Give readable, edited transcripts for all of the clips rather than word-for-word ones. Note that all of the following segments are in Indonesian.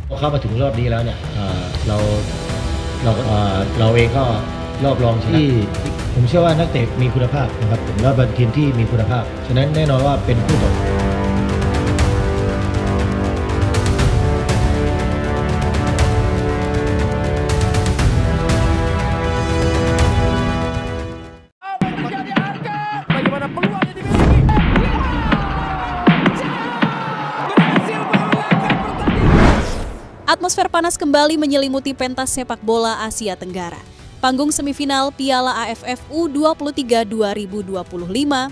พอเข้ามาถึงรอบนี้แล้วเนี่ยเราเองก็รอบรองชนะที่ผมเชื่อว่านักเตะมีคุณภาพนะครับผมแล้วเป็นทีมที่มีคุณภาพฉะนั้นแน่นอนว่าเป็นคู่ต่อAtmosfer panas kembali menyelimuti pentas sepak bola Asia Tenggara. Panggung semifinal Piala AFF U23 2025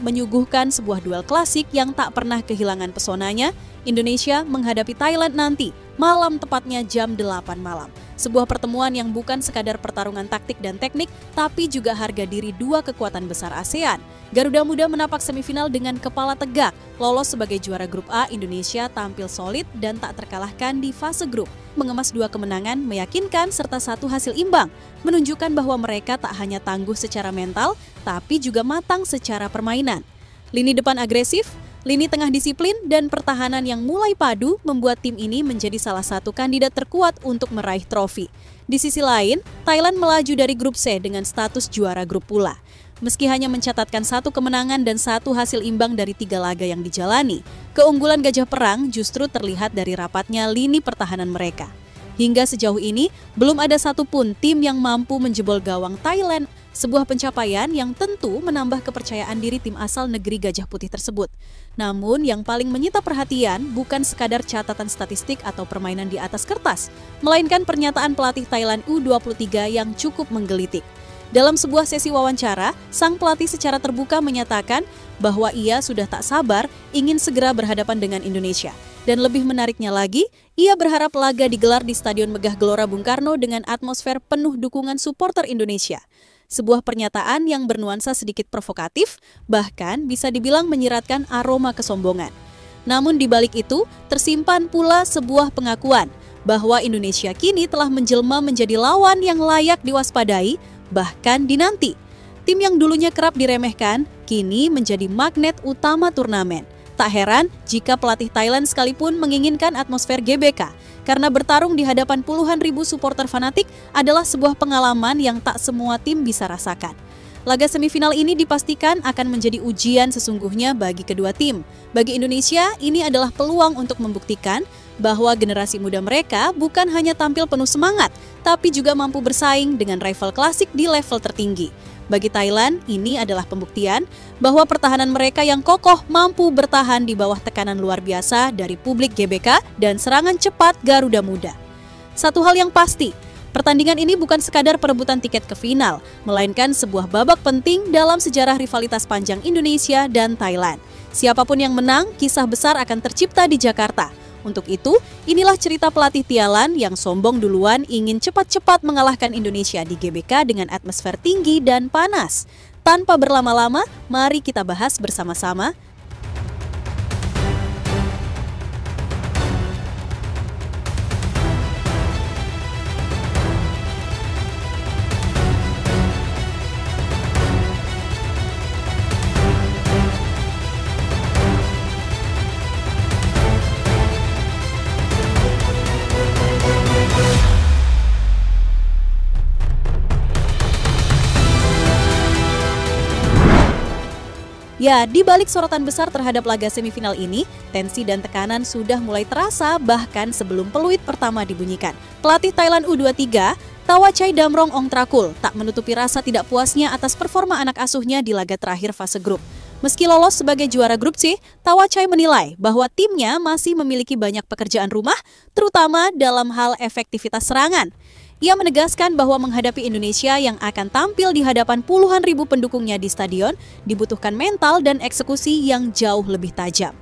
menyuguhkan sebuah duel klasik yang tak pernah kehilangan pesonanya. Indonesia menghadapi Thailand nanti, malam tepatnya jam 8 malam. Sebuah pertemuan yang bukan sekadar pertarungan taktik dan teknik, tapi juga harga diri dua kekuatan besar ASEAN. Garuda Muda menapak semifinal dengan kepala tegak, lolos sebagai juara grup A. Indonesia tampil solid dan tak terkalahkan di fase grup. Mengemas dua kemenangan meyakinkan serta satu hasil imbang, menunjukkan bahwa mereka tak hanya tangguh secara mental, tapi juga matang secara permainan. Lini depan agresif, lini tengah disiplin, dan pertahanan yang mulai padu membuat tim ini menjadi salah satu kandidat terkuat untuk meraih trofi. Di sisi lain, Thailand melaju dari grup C dengan status juara grup pula. Meski hanya mencatatkan satu kemenangan dan satu hasil imbang dari 3 laga yang dijalani, keunggulan Gajah Perang justru terlihat dari rapatnya lini pertahanan mereka. Hingga sejauh ini, belum ada satupun tim yang mampu menjebol gawang Thailand, sebuah pencapaian yang tentu menambah kepercayaan diri tim asal negeri Gajah Putih tersebut. Namun yang paling menyita perhatian bukan sekadar catatan statistik atau permainan di atas kertas, melainkan pernyataan pelatih Thailand U23 yang cukup menggelitik. Dalam sebuah sesi wawancara, sang pelatih secara terbuka menyatakan bahwa ia sudah tak sabar ingin segera berhadapan dengan Indonesia. Dan lebih menariknya lagi, ia berharap laga digelar di Stadion Megah Gelora Bung Karno dengan atmosfer penuh dukungan supporter Indonesia. Sebuah pernyataan yang bernuansa sedikit provokatif, bahkan bisa dibilang menyiratkan aroma kesombongan. Namun di balik itu, tersimpan pula sebuah pengakuan bahwa Indonesia kini telah menjelma menjadi lawan yang layak diwaspadai, bahkan dinanti. Tim yang dulunya kerap diremehkan, kini menjadi magnet utama turnamen. Tak heran jika pelatih Thailand sekalipun menginginkan atmosfer GBK, karena bertarung di hadapan puluhan ribu supporter fanatik adalah sebuah pengalaman yang tak semua tim bisa rasakan. Laga semifinal ini dipastikan akan menjadi ujian sesungguhnya bagi kedua tim. Bagi Indonesia, ini adalah peluang untuk membuktikan bahwa generasi muda mereka bukan hanya tampil penuh semangat, tapi juga mampu bersaing dengan rival klasik di level tertinggi. Bagi Thailand, ini adalah pembuktian bahwa pertahanan mereka yang kokoh mampu bertahan di bawah tekanan luar biasa dari publik GBK dan serangan cepat Garuda Muda. Satu hal yang pasti, pertandingan ini bukan sekadar perebutan tiket ke final, melainkan sebuah babak penting dalam sejarah rivalitas panjang Indonesia dan Thailand. Siapapun yang menang, kisah besar akan tercipta di Jakarta. Untuk itu, inilah cerita pelatih Thailand yang sombong duluan ingin cepat-cepat mengalahkan Indonesia di GBK dengan atmosfer tinggi dan panas. Tanpa berlama-lama, mari kita bahas bersama-sama. Ya, di balik sorotan besar terhadap laga semifinal ini, tensi dan tekanan sudah mulai terasa bahkan sebelum peluit pertama dibunyikan. Pelatih Thailand U23, Tawachai Damrong Ongtrakul, tak menutupi rasa tidak puasnya atas performa anak asuhnya di laga terakhir fase grup. Meski lolos sebagai juara grup C, Tawachai menilai bahwa timnya masih memiliki banyak pekerjaan rumah, terutama dalam hal efektivitas serangan. Ia menegaskan bahwa menghadapi Indonesia yang akan tampil di hadapan puluhan ribu pendukungnya di stadion, dibutuhkan mental dan eksekusi yang jauh lebih tajam.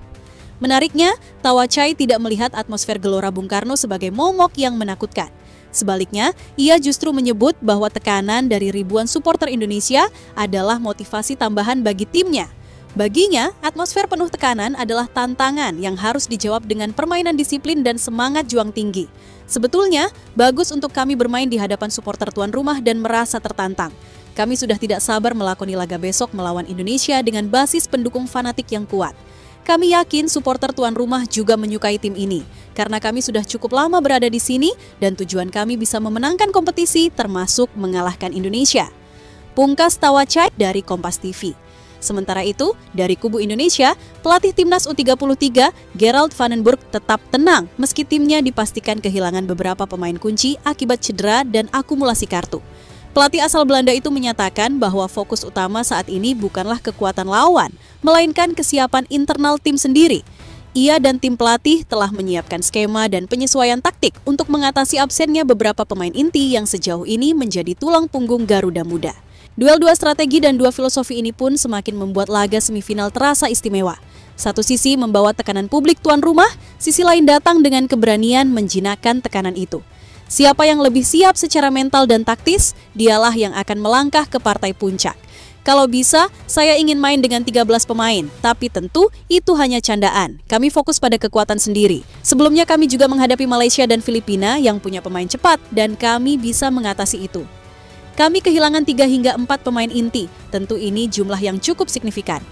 Menariknya, Tawachai tidak melihat atmosfer Gelora Bung Karno sebagai momok yang menakutkan. Sebaliknya, ia justru menyebut bahwa tekanan dari ribuan supporter Indonesia adalah motivasi tambahan bagi timnya. Baginya, atmosfer penuh tekanan adalah tantangan yang harus dijawab dengan permainan disiplin dan semangat juang tinggi. Sebetulnya, bagus untuk kami bermain di hadapan supporter tuan rumah dan merasa tertantang. Kami sudah tidak sabar melakoni laga besok melawan Indonesia dengan basis pendukung fanatik yang kuat. Kami yakin supporter tuan rumah juga menyukai tim ini. karena kami sudah cukup lama berada di sini dan tujuan kami bisa memenangkan kompetisi termasuk mengalahkan Indonesia. Pungkas Tawacai dari Kompas TV. Sementara itu, dari kubu Indonesia, pelatih timnas U33 Gerald Vandenburg tetap tenang meski timnya dipastikan kehilangan beberapa pemain kunci akibat cedera dan akumulasi kartu. Pelatih asal Belanda itu menyatakan bahwa fokus utama saat ini bukanlah kekuatan lawan, melainkan kesiapan internal tim sendiri. Ia dan tim pelatih telah menyiapkan skema dan penyesuaian taktik untuk mengatasi absennya beberapa pemain inti yang sejauh ini menjadi tulang punggung Garuda Muda. Duel dua strategi dan dua filosofi ini pun semakin membuat laga semifinal terasa istimewa. Satu sisi membawa tekanan publik tuan rumah, sisi lain datang dengan keberanian menjinakkan tekanan itu. Siapa yang lebih siap secara mental dan taktis, dialah yang akan melangkah ke partai puncak. Kalau bisa, saya ingin main dengan 13 pemain, tapi tentu itu hanya candaan. Kami fokus pada kekuatan sendiri. Sebelumnya kami juga menghadapi Malaysia dan Filipina yang punya pemain cepat dan kami bisa mengatasi itu. Kami kehilangan 3 hingga 4 pemain inti, tentu ini jumlah yang cukup signifikan.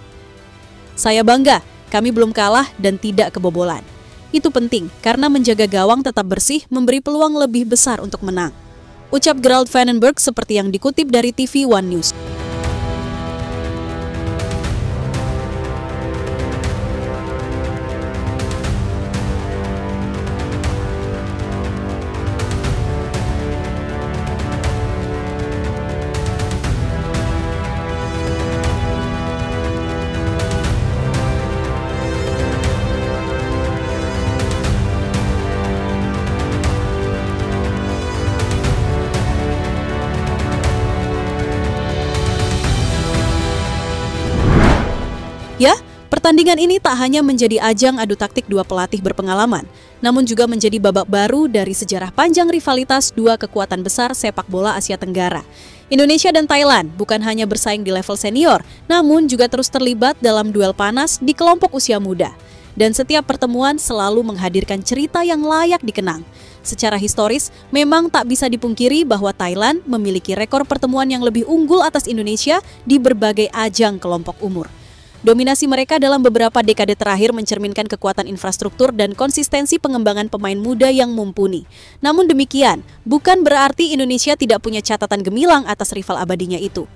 Saya bangga, kami belum kalah dan tidak kebobolan. Itu penting, karena menjaga gawang tetap bersih memberi peluang lebih besar untuk menang. Ucap Gerald Vandenburg seperti yang dikutip dari TV One News. Ya, pertandingan ini tak hanya menjadi ajang adu taktik dua pelatih berpengalaman, namun juga menjadi babak baru dari sejarah panjang rivalitas dua kekuatan besar sepak bola Asia Tenggara. Indonesia dan Thailand bukan hanya bersaing di level senior, namun juga terus terlibat dalam duel panas di kelompok usia muda. Dan setiap pertemuan selalu menghadirkan cerita yang layak dikenang. Secara historis, memang tak bisa dipungkiri bahwa Thailand memiliki rekor pertemuan yang lebih unggul atas Indonesia di berbagai ajang kelompok umur. Dominasi mereka dalam beberapa dekade terakhir mencerminkan kekuatan infrastruktur dan konsistensi pengembangan pemain muda yang mumpuni. Namun demikian, bukan berarti Indonesia tidak punya catatan gemilang atas rival abadinya itu.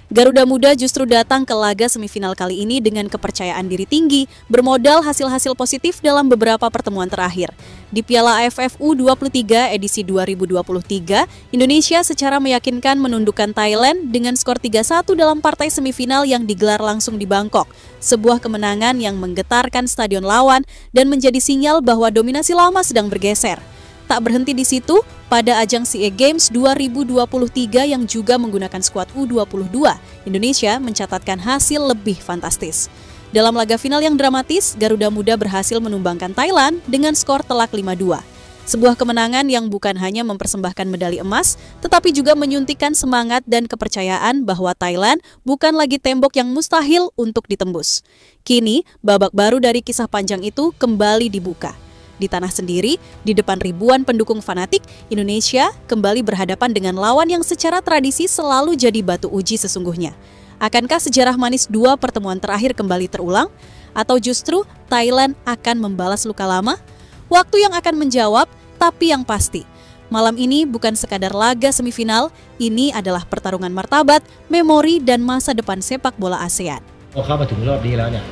Garuda Muda justru datang ke laga semifinal kali ini dengan kepercayaan diri tinggi, bermodal hasil-hasil positif dalam beberapa pertemuan terakhir. Di Piala AFF U23 edisi 2023, Indonesia secara meyakinkan menundukkan Thailand dengan skor 3-1 dalam partai semifinal yang digelar langsung di Bangkok. Sebuah kemenangan yang menggetarkan stadion lawan dan menjadi sinyal bahwa dominasi lama sedang bergeser. Tak berhenti di situ, pada ajang SEA Games 2023 yang juga menggunakan skuad U22, Indonesia mencatatkan hasil lebih fantastis. Dalam laga final yang dramatis, Garuda Muda berhasil menumbangkan Thailand dengan skor telak 5-2. Sebuah kemenangan yang bukan hanya mempersembahkan medali emas, tetapi juga menyuntikkan semangat dan kepercayaan bahwa Thailand bukan lagi tembok yang mustahil untuk ditembus. Kini, babak baru dari kisah panjang itu kembali dibuka. Di tanah sendiri, di depan ribuan pendukung fanatik, Indonesia kembali berhadapan dengan lawan yang secara tradisi selalu jadi batu uji sesungguhnya. Akankah sejarah manis dua pertemuan terakhir kembali terulang? Atau justru Thailand akan membalas luka lama? Waktu yang akan menjawab, tapi yang pasti, malam ini bukan sekadar laga semifinal, ini adalah pertarungan martabat, memori, dan masa depan sepak bola ASEAN. พอเข้ามาถึงรอบนี้แล้วเนี่ย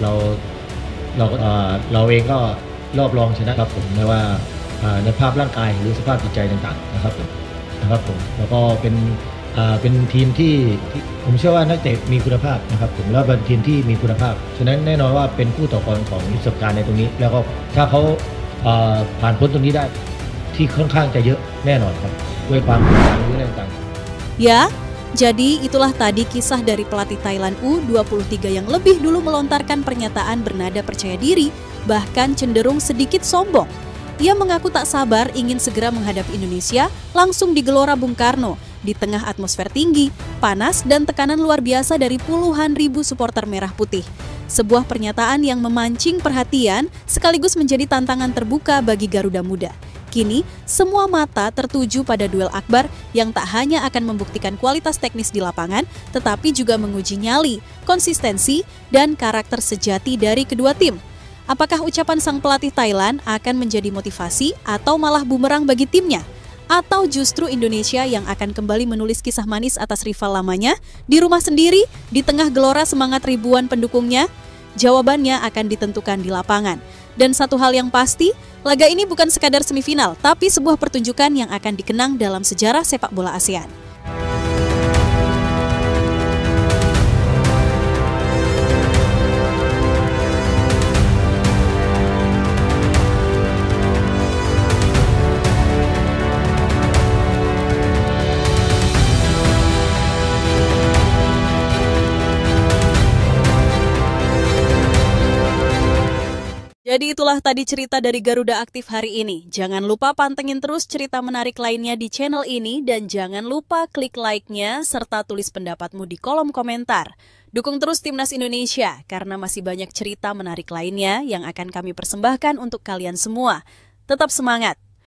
เราเองก็รอบรองชนะครับผมไม่ว่าในภาพร่างกายหรือสภาพจิตใจต่างๆนะครับผมแล้วก็เป็นทีมที่ผมเชื่อว่านักเตะมีคุณภาพนะครับผมแล้วเป็นทีมที่มีคุณภาพฉะนั้นแน่นอนว่าเป็นคู่ต่อกรของประสบการณ์ในตรงนี้แล้วก็ถ้าเขาผ่านพ้นตรงนี้ได้ที่ค่อนข้างจะเยอะแน่นอนครับด้วยความกดดันหรืออะไรต่างๆ Ya, jadi itulah tadi kisah dari pelatih Thailand U23 yang lebih dulu melontarkan pernyataan bernada percaya diri, bahkan cenderung sedikit sombong. Ia mengaku tak sabar ingin segera menghadapi Indonesia langsung di Gelora Bung Karno, di tengah atmosfer tinggi, panas, dan tekanan luar biasa dari puluhan ribu supporter merah putih. Sebuah pernyataan yang memancing perhatian sekaligus menjadi tantangan terbuka bagi Garuda Muda. Kini, semua mata tertuju pada duel akbar yang tak hanya akan membuktikan kualitas teknis di lapangan, tetapi juga menguji nyali, konsistensi, dan karakter sejati dari kedua tim. Apakah ucapan sang pelatih Thailand akan menjadi motivasi atau malah bumerang bagi timnya? Atau justru Indonesia yang akan kembali menulis kisah manis atas rival lamanya di rumah sendiri di tengah gelora semangat ribuan pendukungnya? Jawabannya akan ditentukan di lapangan. Dan satu hal yang pasti, laga ini bukan sekadar semifinal, tapi sebuah pertunjukan yang akan dikenang dalam sejarah sepak bola ASEAN. Jadi itulah tadi cerita dari Garuda Aktif hari ini. Jangan lupa pantengin terus cerita menarik lainnya di channel ini dan jangan lupa klik like-nya serta tulis pendapatmu di kolom komentar. Dukung terus Timnas Indonesia karena masih banyak cerita menarik lainnya yang akan kami persembahkan untuk kalian semua. Tetap semangat!